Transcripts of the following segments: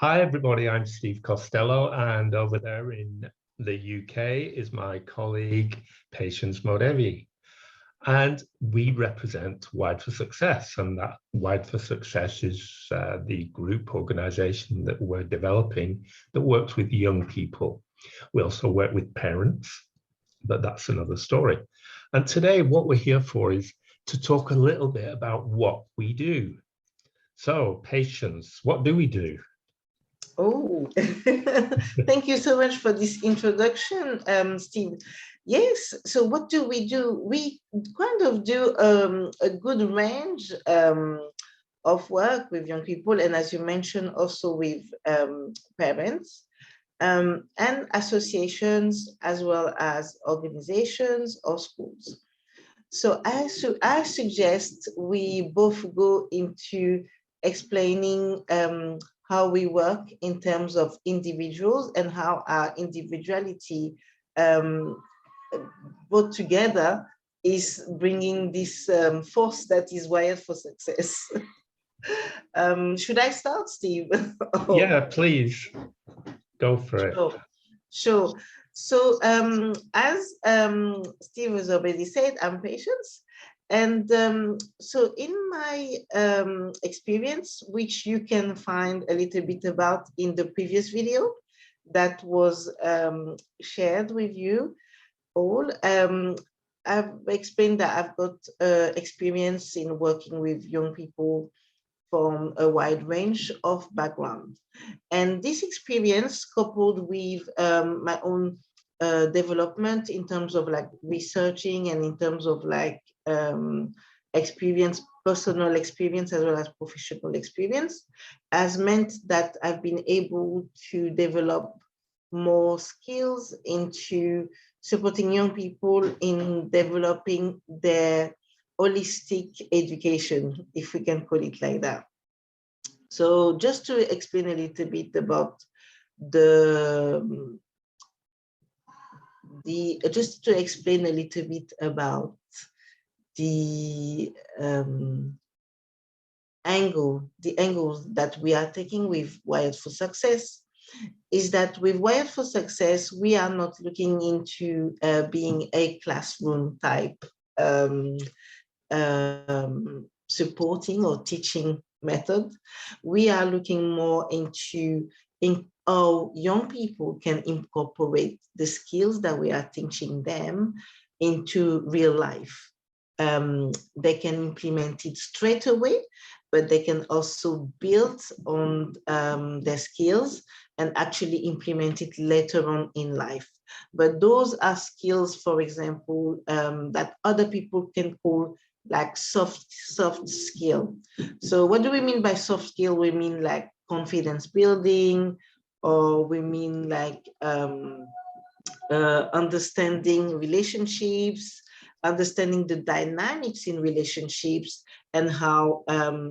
Hi, everybody. I'm Steve Costello, and over there in the UK is my colleague, Patience Modevi. And we represent Wired for Success, and that Wired for Success is the group organization that we're developing that works with young people. We also work with parents, but that's another story. And today, what we're here for is to talk a little bit about what we do. So, Patience, what do we do? Oh, thank you so much for this introduction, Steve. Yes, so what do? We kind of do a good range of work with young people, and as you mentioned, also with parents and associations, as well as organizations or schools. So I suggest we both go into explaining how we work in terms of individuals and how our individuality both together is bringing this force that is wired for success. Should I start, Steve? Yeah, please go for it. Sure. So as Steve has already said, I'm Patience. And so in my experience, which you can find a little bit about in the previous video that was shared with you all, I've explained that I've got experience in working with young people from a wide range of backgrounds. And this experience, coupled with my own development in terms of like researching and in terms of like experience, personal experience as well as professional experience, has meant that I've been able to develop more skills into supporting young people in developing their holistic education, if we can call it like that. So just to explain a little bit about just to explain a little bit about the angles that we are taking with Wired for Success, is that with Wired for Success, we are not looking into being a classroom type supporting or teaching method. We are looking more into how young people can incorporate the skills that we are teaching them into real life. They can implement it straight away, but they can also build on their skills and actually implement it later on in life. But those are skills, for example, that other people can call like soft skill. So what do we mean by soft skill? We mean like confidence building, or we mean like understanding relationships, understanding the dynamics in relationships and how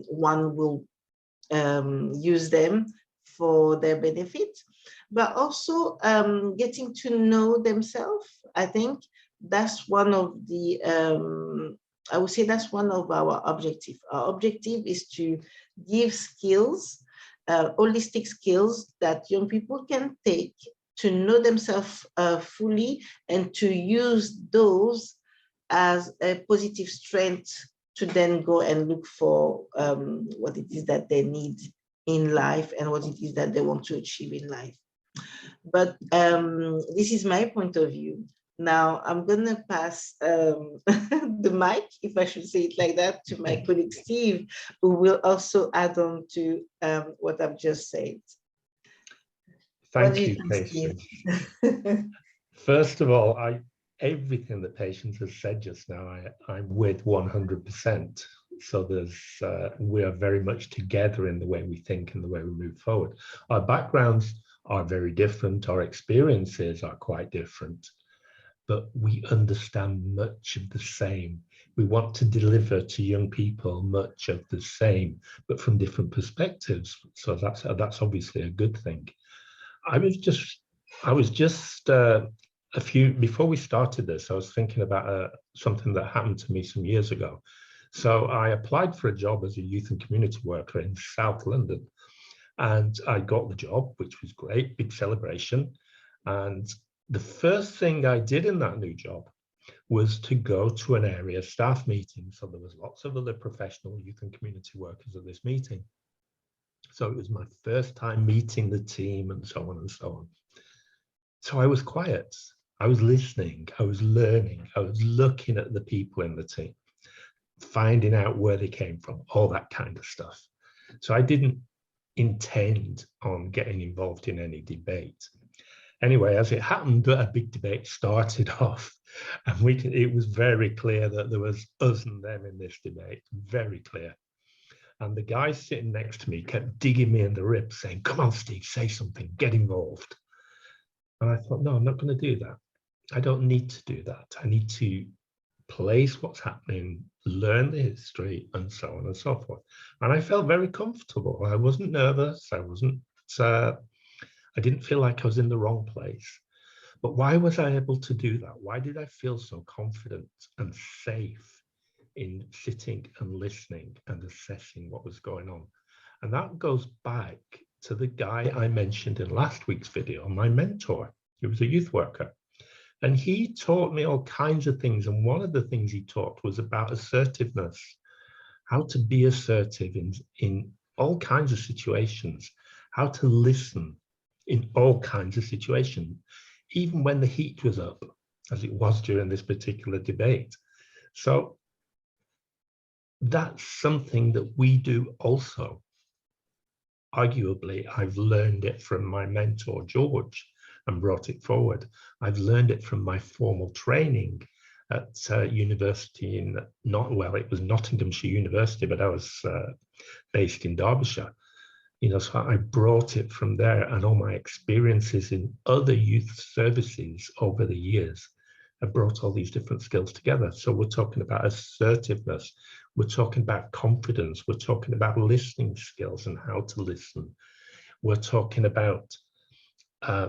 one will use them for their benefit, but also getting to know themselves. I think that's one of the I would say that's one of our objectives. Our objective is to give skills, holistic skills that young people can take to know themselves fully and to use those as a positive strength to then go and look for what it is that they need in life and what it is that they want to achieve in life. But this is my point of view. Now I'm going to pass the mic, if I should say it like that, to my colleague Steve, who will also add on to what I've just said. Thank you, Patience. First of all, everything that Patience has said just now, I'm with 100%. So we are very much together in the way we think and the way we move forward. Our backgrounds are very different. Our experiences are quite different, but we understand much of the same. We want to deliver to young people much of the same, but from different perspectives. So that's obviously a good thing. Before we started this, I was thinking about something that happened to me some years ago. So I applied for a job as a youth and community worker in South London. And I got the job, which was great, big celebration. And the first thing I did in that new job was to go to an area staff meeting. So there was lots of other professional youth and community workers at this meeting. So it was my first time meeting the team and so on and so on. So I was quiet. I was listening. I was learning. I was looking at the people in the team, finding out where they came from, all that kind of stuff. So I didn't intend on getting involved in any debate. Anyway, as it happened, a big debate started off, and it was very clear that there was us and them in this debate, very clear. And the guy sitting next to me kept digging me in the ribs, saying, "Come on, Steve, say something, get involved." And I thought, no, I'm not going to do that. I don't need to do that. I need to place what's happening, learn the history, and so on and so forth. And I felt very comfortable. I wasn't nervous. I didn't feel like I was in the wrong place. But why was I able to do that? Why did I feel so confident and safe in sitting and listening and assessing what was going on? And that goes back to the guy I mentioned in last week's video, my mentor. He was a youth worker. And he taught me all kinds of things. And one of the things he taught was about assertiveness, how to be assertive in all kinds of situations, how to listen in all kinds of situations, even when the heat was up, as it was during this particular debate. So that's something that we do also. Arguably, I've learned it from my mentor, George, and brought it forward. I've learned it from my formal training at university in, it was Nottinghamshire University, but I was based in Derbyshire. So I brought it from there, and all my experiences in other youth services over the years have brought all these different skills together. So we're talking about assertiveness, we're talking about confidence, we're talking about listening skills and how to listen. We're talking about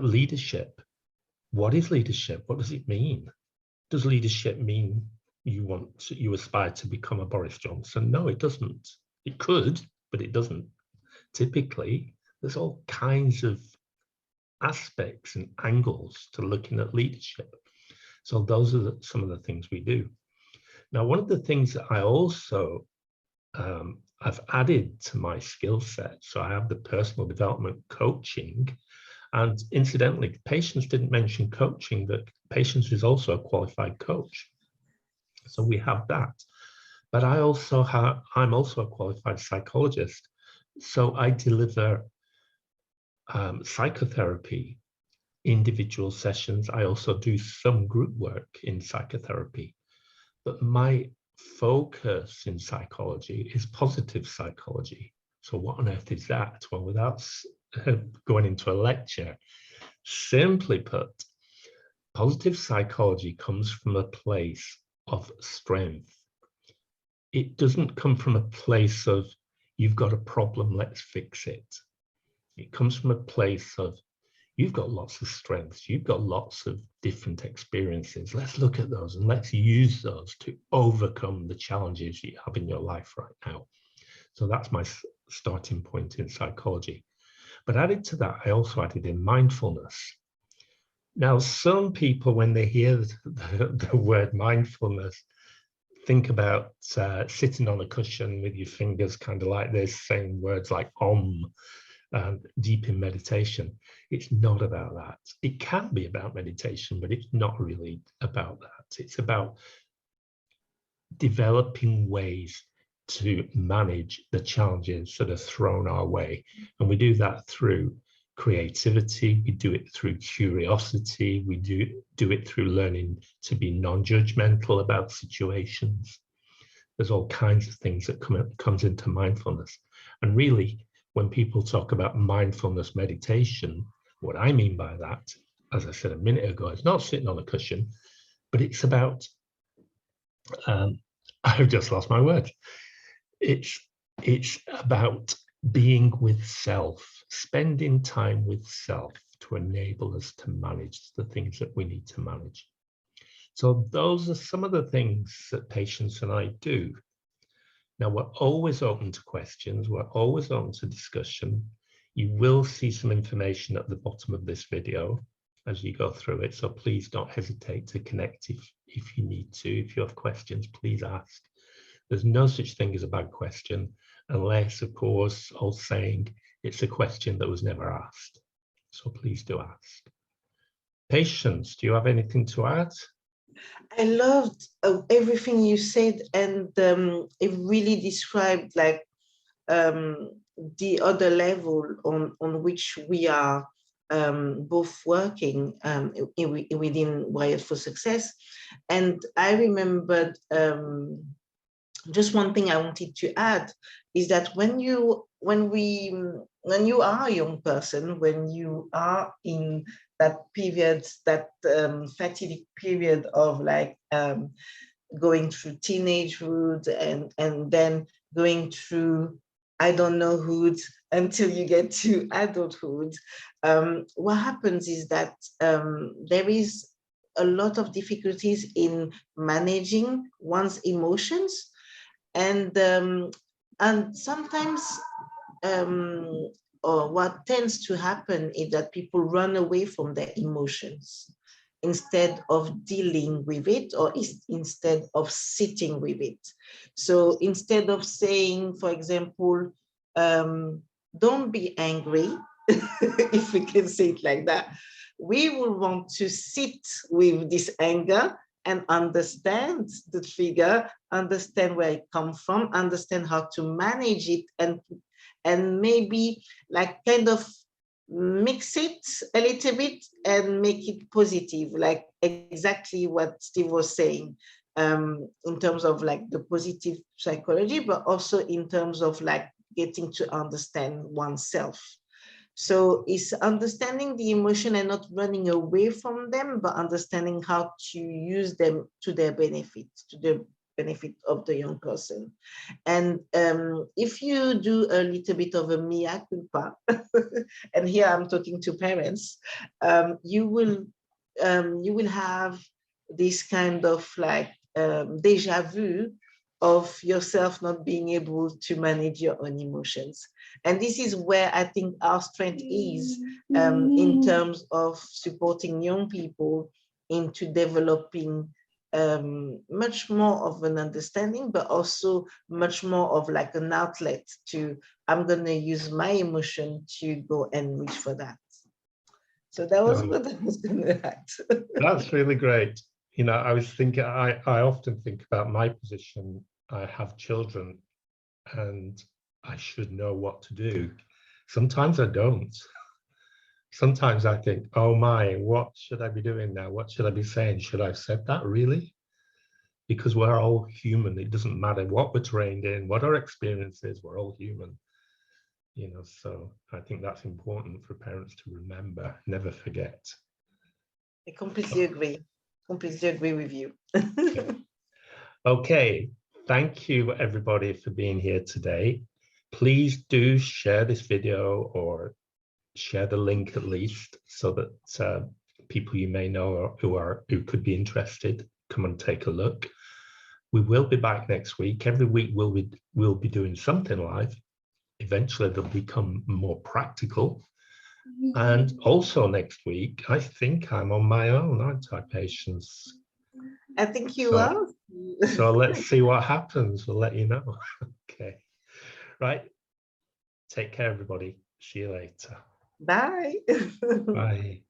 leadership. What is leadership? What does it mean? Does leadership mean you aspire to become a Boris Johnson? No, it doesn't. It could, but it doesn't. Typically, there's all kinds of aspects and angles to looking at leadership. So those are some of the things we do. Now, one of the things that I also I've added to my skill set, so I have the personal development coaching. And incidentally, Patience didn't mention coaching, but Patience is also a qualified coach. So we have that. But I'm also a qualified psychologist. So I deliver psychotherapy, individual sessions. I also do some group work in psychotherapy. But my focus in psychology is positive psychology. So what on earth is that? Well, without going into a lecture, simply put, positive psychology comes from a place of strength. It doesn't come from a place of, you've got a problem, let's fix it. It comes from a place of, you've got lots of strengths, you've got lots of different experiences. Let's look at those and let's use those to overcome the challenges you have in your life right now. So that's my starting point in psychology. But added to that, I also added in mindfulness. Now, some people, when they hear the word mindfulness, think about sitting on a cushion with your fingers kind of like this, saying words like om, deep in meditation. It's not about that. It can be about meditation, but it's not really about that. It's about developing ways to manage the challenges that are thrown our way. And we do that through creativity, we do it through curiosity, we do it through learning to be non-judgmental about situations. There's all kinds of things that comes into mindfulness. And really, when people talk about mindfulness meditation, what I mean by that, as I said a minute ago, it's not sitting on a cushion, but it's about, I've just lost my words. It's about being with self, spending time with self to enable us to manage the things that we need to manage. So those are some of the things that Patience and I do. Now, we're always open to questions. We're always open to discussion. You will see some information at the bottom of this video as you go through it. So please don't hesitate to connect if you need to. If you have questions, please ask. There's no such thing as a bad question, unless, of course, old saying, it's a question that was never asked. So please do ask. Patience, do you have anything to add? I loved everything you said, and it really described like the other level on which we are both working within Wired for Success. And I remembered just one thing I wanted to add is that when you are a young person, when you are in that period, that fatigue period of like going through teenagehood and then going through I don't know hood until you get to adulthood, what happens is that there is a lot of difficulties in managing one's emotions, and sometimes or what tends to happen is that people run away from their emotions instead of dealing with it, or instead of sitting with it. So instead of saying, for example, don't be angry, if we can say it like that, we will want to sit with this anger and understand the trigger, understand where it comes from, understand how to manage it, and maybe like kind of mix it a little bit and make it positive, like exactly what Steve was saying, in terms of like the positive psychology, but also in terms of like getting to understand oneself. So it's understanding the emotion and not running away from them, but understanding how to use them to their benefit, to the benefit of the young person. And if you do a little bit of a mea culpa, and here I'm talking to parents, you will have this kind of like deja vu of yourself not being able to manage your own emotions. And this is where I think our strength is in terms of supporting young people into developing much more of an understanding, but also much more of like an outlet to, I'm going to use my emotion to go and reach for that. So that was what I was going to add. That's really great. You know, I was thinking, I often think about my position. I have children and I should know what to do. Sometimes I don't. Sometimes I think, oh my, what should I be doing now? What should I be saying? Should I have said that really? Because we're all human. It doesn't matter what we're trained in, what our experience is, we're all human. You know, so I think that's important for parents to remember, never forget. I completely agree. Completely agree with you. Okay, thank you everybody for being here today. Please do share this video or share the link at least, so that people you may know who could be interested come and take a look. We will be back next week. Every week we'll be doing something live. Eventually they'll become more practical. And also next week, I think I'm on my own, aren't I, Patience? I think you are. So let's see what happens. We'll let you know. Okay. Right. Take care, everybody. See you later. Bye. Bye.